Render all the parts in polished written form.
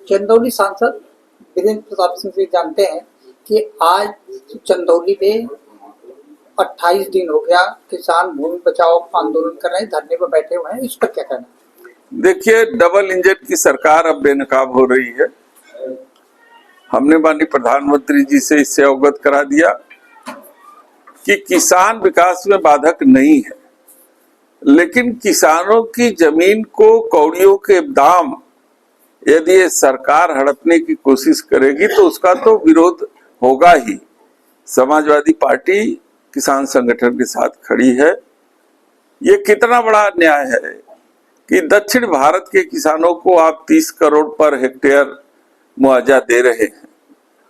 चंदौली सांसद वीरेंद्र प्रताप सिंह से जानते हैं कि आज चंदौली में 28 दिन हो गया किसान भूमि बचाओ आंदोलन कर रहे हैं, धरने पर बैठे हुए हैं, इस पर क्या कहना? देखिए, डबल इंजन की सरकार अब बेनकाब हो रही है। हमने माननीय प्रधानमंत्री जी से इससे अवगत करा दिया कि किसान विकास में बाधक नहीं है, लेकिन किसानों की जमीन को कौड़ियों के दाम यदि ये सरकार हड़पने की कोशिश करेगी तो उसका तो विरोध होगा ही। समाजवादी पार्टी किसान संगठन के साथ खड़ी है। ये कितना बड़ा अन्याय है कि दक्षिण भारत के किसानों को आप 30 करोड़ पर हेक्टेयर मुआवजा दे रहे हैं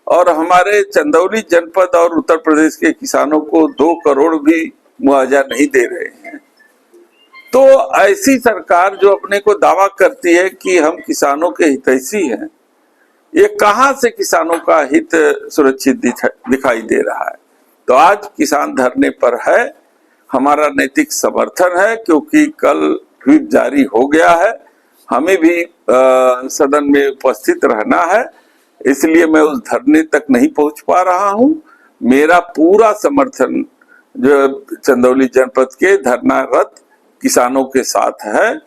और हमारे चंदौली जनपद और उत्तर प्रदेश के किसानों को 2 करोड़ भी मुआवजा नहीं दे रहे हैं। तो ऐसी सरकार जो अपने को दावा करती है कि हम किसानों के हितैषी हैं, ये कहां से किसानों का हित सुरक्षित दिखाई दे रहा है? तो आज किसान धरने पर है, हमारा नैतिक समर्थन है, क्योंकि कल व्हिप जारी हो गया है। हमें भी सदन में उपस्थित रहना है, इसलिए मैं उस धरने तक नहीं पहुंच पा रहा हूं। मेरा पूरा समर्थन जो चंदौली जनपद के धरनारत किसानों के साथ है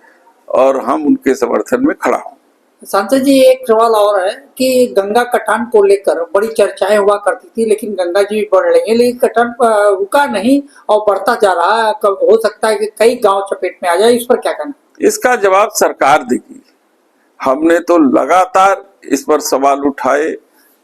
और हम उनके समर्थन में खड़ा हूं। सांसद जी, एक सवाल और है कि गंगा कटान को लेकर बड़ी चर्चाएं हुआ करती थी, लेकिन गंगा जी बढ़ रही है, लेकिन कटान रुका नहीं और बढ़ता जा रहा है। हो सकता है कि कई गांव चपेट में आ जाए, इस पर क्या कहना? इसका जवाब सरकार देगी। हमने तो लगातार इस पर सवाल उठाए,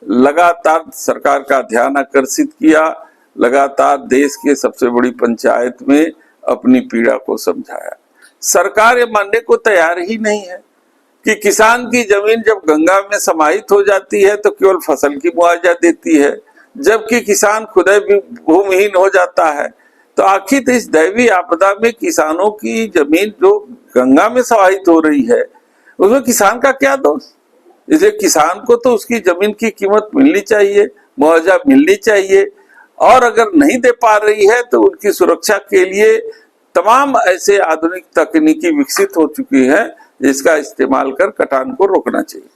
लगातार सरकार का ध्यान आकर्षित किया, लगातार देश के सबसे बड़ी पंचायत में अपनी पीड़ा को समझाया। सरकार ये मानने को तैयार ही नहीं है कि किसान की जमीन जब गंगा में समाहित हो जाती है तो केवल फसल की मुआवजा देती है, जबकि किसान खुद भी भूमिहीन हो जाता है। तो आखिर इस दैवीय आपदा में किसानों की जमीन जो गंगा में समाहित हो रही है उसमें किसान का क्या दोष? इसलिए किसान को तो उसकी जमीन की कीमत मिलनी चाहिए, मुआवजा मिलनी चाहिए, और अगर नहीं दे पा रही है तो उनकी सुरक्षा के लिए तमाम ऐसे आधुनिक तकनीकी विकसित हो चुकी है जिसका इस्तेमाल कर कटान को रोकना चाहिए।